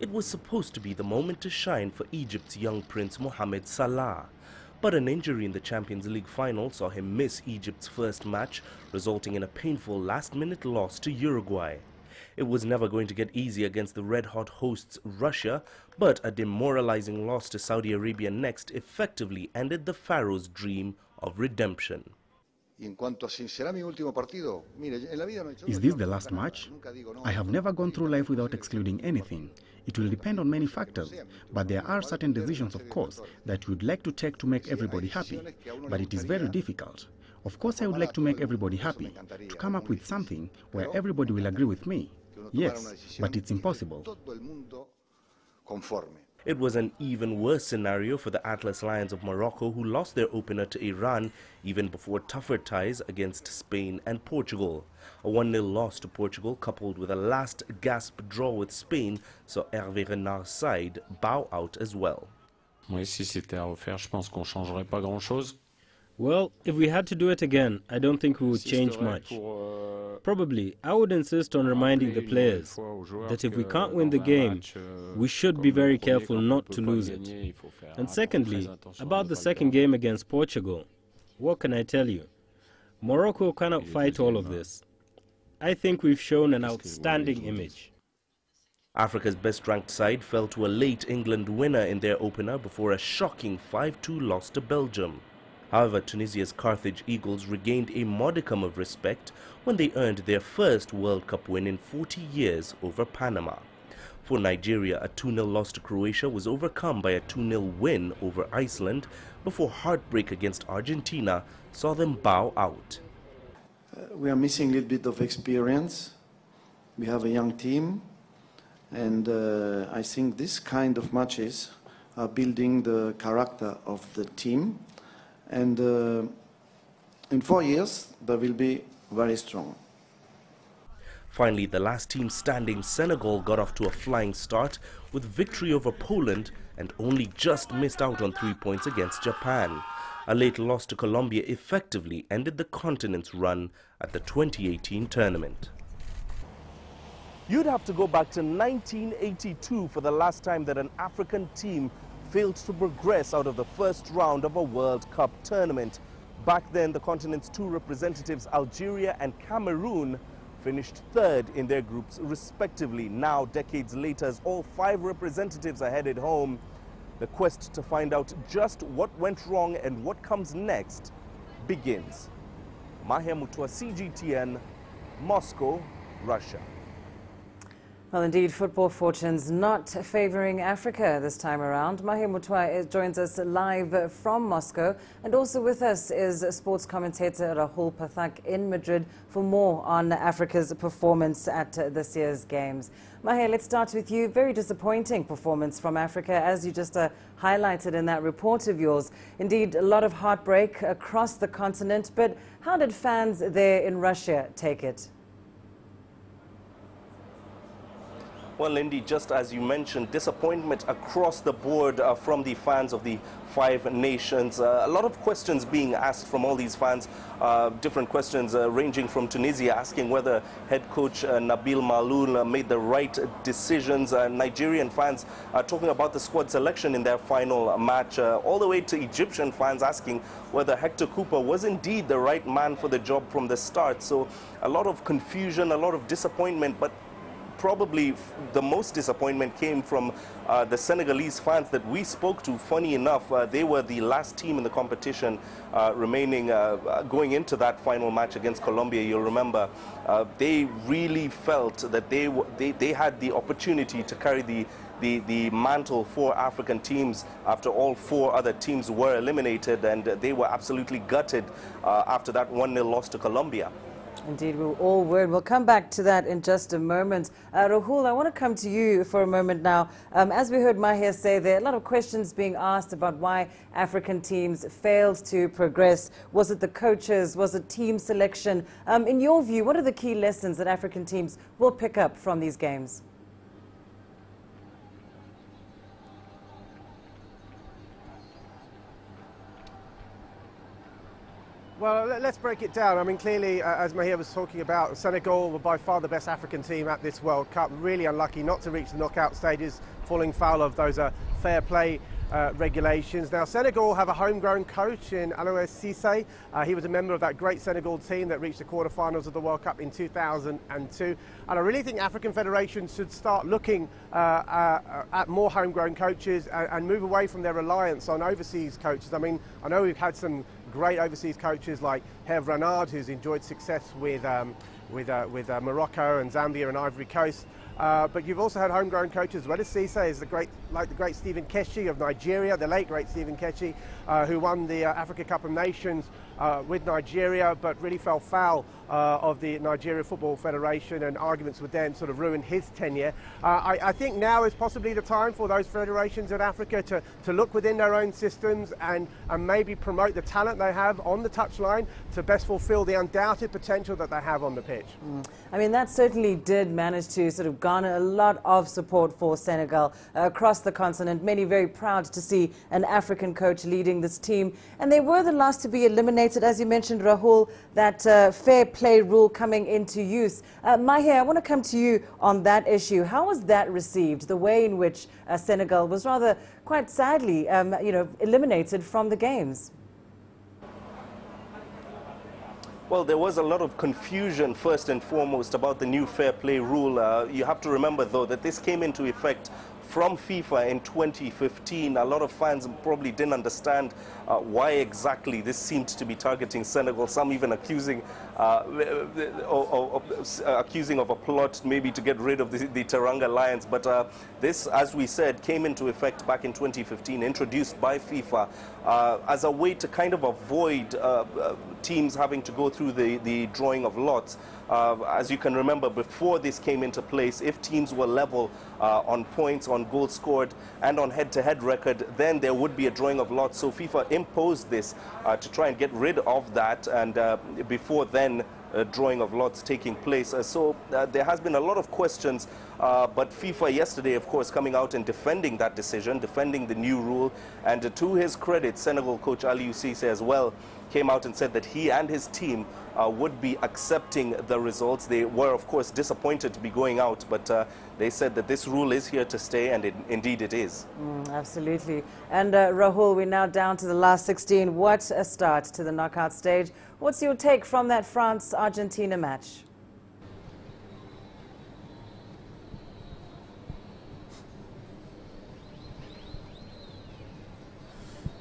It was supposed to be the moment to shine for Egypt's young prince Mohamed Salah. But an injury in the Champions League final saw him miss Egypt's first match, resulting in a painful last-minute loss to Uruguay. It was never going to get easy against the red-hot hosts Russia, but a demoralizing loss to Saudi Arabia next effectively ended the Pharaohs' dream of redemption. Is this the last match? I have never gone through life without excluding anything. It will depend on many factors, but there are certain decisions, of course, that you would like to take to make everybody happy. But it is very difficult. Of course, I would like to make everybody happy, to come up with something where everybody will agree with me. Yes, but it's impossible. It was an even worse scenario for the Atlas Lions of Morocco, who lost their opener to Iran even before tougher ties against Spain and Portugal. A 1-0 loss to Portugal, coupled with a last-gasp draw with Spain, saw Hervé Renard's side bow out as well. Oui, si c'était à refaire, je pense qu'on changerait pas grand-chose. Well, if we had to do it again, I don't think we would change much. Probably, I would insist on reminding the players that if we can't win the game, we should be very careful not to lose it. And secondly, about the second game against Portugal, what can I tell you? Morocco cannot fight all of this. I think we've shown an outstanding image. Africa's best-ranked side fell to a late England winner in their opener before a shocking 5-2 loss to Belgium. However, Tunisia's Carthage Eagles regained a modicum of respect when they earned their first World Cup win in 40 years over Panama. For Nigeria, a 2-0 loss to Croatia was overcome by a 2-0 win over Iceland before heartbreak against Argentina saw them bow out. We are missing a little bit of experience. We have a young team, and I think this kind of matches are building the character of the team. And in 4 years, they will be very strong. Finally, the last team standing, Senegal, got off to a flying start with victory over Poland and only just missed out on 3 points against Japan. A late loss to Colombia effectively ended the continent's run at the 2018 tournament. You'd have to go back to 1982 for the last time that an African team failed to progress out of the first round of a World Cup tournament. Back then, the continent's two representatives, Algeria and Cameroon, finished third in their groups respectively. Now, decades later, as all 5 representatives are headed home, the quest to find out just what went wrong and what comes next begins. Mahia, Mutua, CGTN, Moscow, Russia. Well, indeed, football fortunes not favouring Africa this time around. Mahia Mutua joins us live from Moscow, and also with us is sports commentator Rahul Pathak in Madrid for more on Africa's performance at this year's Games. Mahia, let's start with you. Very disappointing performance from Africa, as you just highlighted in that report of yours. Indeed, a lot of heartbreak across the continent, but how did fans there in Russia take it? Well, Lindy, just as you mentioned, disappointment across the board from the fans of the 5 nations. A lot of questions being asked from all these fans, different questions ranging from Tunisia asking whether head coach Nabil Maloul made the right decisions. Nigerian fans talking about the squad selection in their final match, all the way to Egyptian fans asking whether Hector Cooper was indeed the right man for the job from the start. So a lot of confusion, a lot of disappointment, but probably the most disappointment came from the Senegalese fans that we spoke to. Funny enough, they were the last team in the competition remaining going into that final match against Colombia. You'll remember they really felt that they had the opportunity to carry the mantle for African teams after all 4 other teams were eliminated, and they were absolutely gutted after that 1-0 loss to Colombia. Indeed, we all were. We'll come back to that in just a moment. Rahul, I want to come to you for a moment now. As we heard Mahia say, there are a lot of questions being asked about why African teams failed to progress. Was it the coaches? Was it team selection? In your view, what are the key lessons that African teams will pick up from these games? Well, let's break it down. I mean, clearly, as Mahia was talking about, Senegal were by far the best African team at this World Cup. Really unlucky not to reach the knockout stages, falling foul of those fair play regulations. Now, Senegal have a homegrown coach in Alois Cisse. He was a member of that great Senegal team that reached the quarterfinals of the World Cup in 2002. And I really think African federations should start looking at more homegrown coaches and move away from their reliance on overseas coaches. I mean, I know we've had some great overseas coaches like Hervé Renard, who's enjoyed success with Morocco and Zambia and Ivory Coast. But you've also had homegrown coaches as well as Cisse, is the great Stephen Keshi of Nigeria, the late great Stephen Keshi, who won the Africa Cup of Nations with Nigeria, but really fell foul of the Nigeria Football Federation, and arguments with them sort of ruined his tenure. I think now is possibly the time for those federations in Africa to look within their own systems and maybe promote the talent they have on the touchline to best fulfill the undoubted potential that they have on the pitch. I mean, that certainly did manage to sort of garner a lot of support for Senegal across the continent. Many very proud to see an African coach leading this team. And they were the last to be eliminated, as you mentioned, Rahul, that fair play rule coming into use. Mahia, I want to come to you on that issue. How was that received, the way in which Senegal was rather quite sadly eliminated from the games? Well, there was a lot of confusion, first and foremost, about the new fair play rule. You have to remember, though, that this came into effect from FIFA in 2015. A lot of fans probably didn't understand why exactly this seemed to be targeting Senegal, some even accusing of a plot maybe to get rid of the Teranga Lions. But this, as we said, came into effect back in 2015, introduced by FIFA as a way to kind of avoid teams having to go through the drawing of lots. As you can remember, before this came into place, if teams were level on points, on goals scored, and on head-to-head record, then there would be a drawing of lots. So FIFA imposed this to try and get rid of that, and before then, drawing of lots taking place. So there has been a lot of questions, but FIFA yesterday, of course, coming out and defending that decision, defending the new rule, and to his credit, Senegal coach Aliou Cisse as well came out and said that he and his team would be accepting the results. They were, of course, disappointed to be going out, but they said that this rule is here to stay, and indeed it is. Absolutely. And Rahul, we're now down to the last 16. What a start to the knockout stage. What's your take from that France-Argentina match?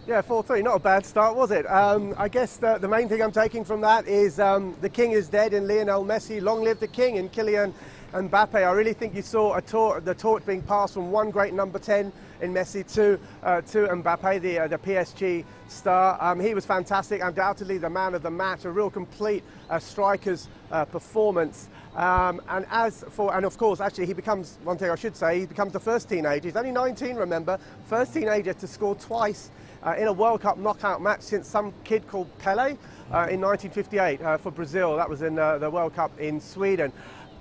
Yeah, 4-3, not a bad start, was it? I guess the main thing I'm taking from that is the king is dead in Lionel Messi. Long live the king in Kylian Mbappe. I really think you saw the torch being passed from one great number 10 in Messi to Mbappe, the PSG star. He was fantastic, undoubtedly the man of the match, a real complete striker's performance. And of course, actually, he becomes, one thing I should say, he becomes the first teenager. He's only 19, remember, first teenager to score twice in a World Cup knockout match since some kid called Pele in 1958 for Brazil. That was in the World Cup in Sweden.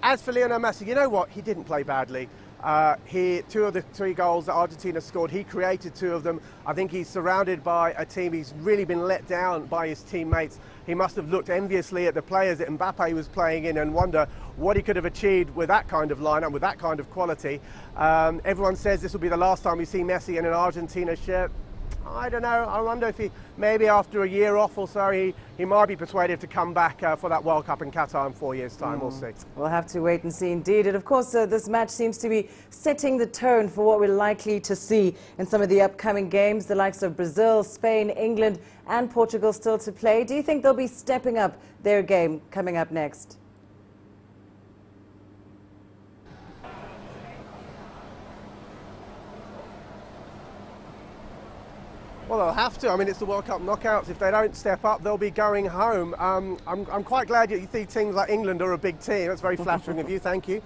As for Lionel Messi, you know what? He didn't play badly. Two of the three goals that Argentina scored, he created two of them. I think he's surrounded by a team. He's really been let down by his teammates. He must have looked enviously at the players that Mbappe was playing in and wonder what he could have achieved with that kind of lineup, with that kind of quality. Everyone says this will be the last time we see Messi in an Argentina shirt. I don't know. I wonder if he, maybe after a year off or so, he might be persuaded to come back for that World Cup in Qatar in 4 years' time. We'll see. We'll have to wait and see indeed. And of course, this match seems to be setting the tone for what we're likely to see in some of the upcoming games. The likes of Brazil, Spain, England and Portugal still to play. Do you think they'll be stepping up their game coming up next? Well, they'll have to. I mean, it's the World Cup knockouts. If they don't step up, they'll be going home. I'm quite glad you see teams like England are a big team. That's very flattering of you. Thank you.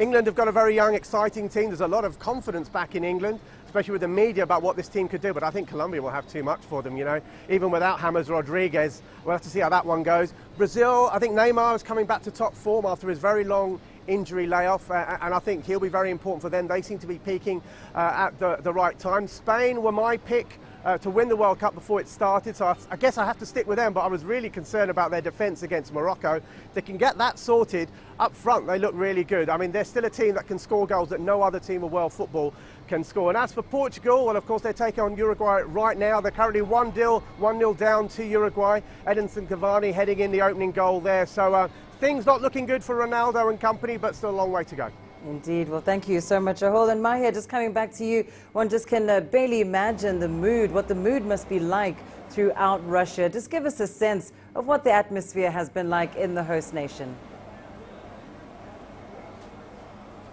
England have got a very young, exciting team. There's a lot of confidence back in England, especially with the media about what this team could do. But I think Colombia will have too much for them, you know. Even without James Rodriguez, we'll have to see how that one goes. Brazil, I think Neymar is coming back to top form after his very long injury layoff, and I think he'll be very important for them. They seem to be peaking at the right time. Spain were my pick to win the World Cup before it started, so I guess I have to stick with them, but I was really concerned about their defence against Morocco. If they can get that sorted up front, they look really good. I mean, they're still a team that can score goals that no other team of world football can score. And as for Portugal, well, of course, they're taking on Uruguay right now. They're currently 1-0 down to Uruguay. Edinson Cavani heading in the opening goal there. So things not looking good for Ronaldo and company, but still a long way to go. Indeed. Well, thank you so much, Rahul. And Mahia, just coming back to you, one just can barely imagine the mood, what the mood must be like throughout Russia. Just give us a sense of what the atmosphere has been like in the host nation.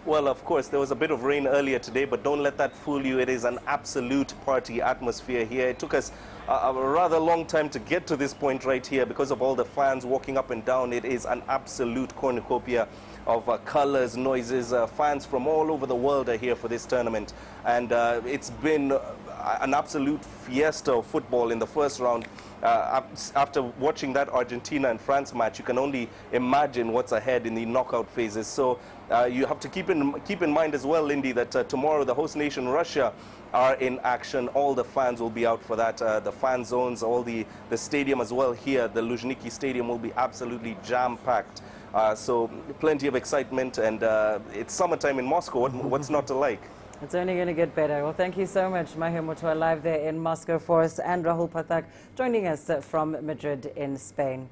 Well, of course, there was a bit of rain earlier today, but don't let that fool you. It is an absolute party atmosphere here. It took us a rather long time to get to this point right here because of all the fans walking up and down. It is an absolute cornucopia of colors, noises. Fans from all over the world are here for this tournament. And it's been an absolute fiesta of football in the first round. After watching that Argentina and France match, you can only imagine what's ahead in the knockout phases. So you have to keep in mind as well, Lindy, that tomorrow the host nation Russia are in action. All the fans will be out for that. The fan zones, all the stadium as well here, the Luzhniki Stadium will be absolutely jam-packed. So plenty of excitement, and it's summertime in Moscow. What's not to like? It's only going to get better. Well, thank you so much, Mahia Mutua, live there in Moscow for us, and Rahul Pathak joining us from Madrid in Spain.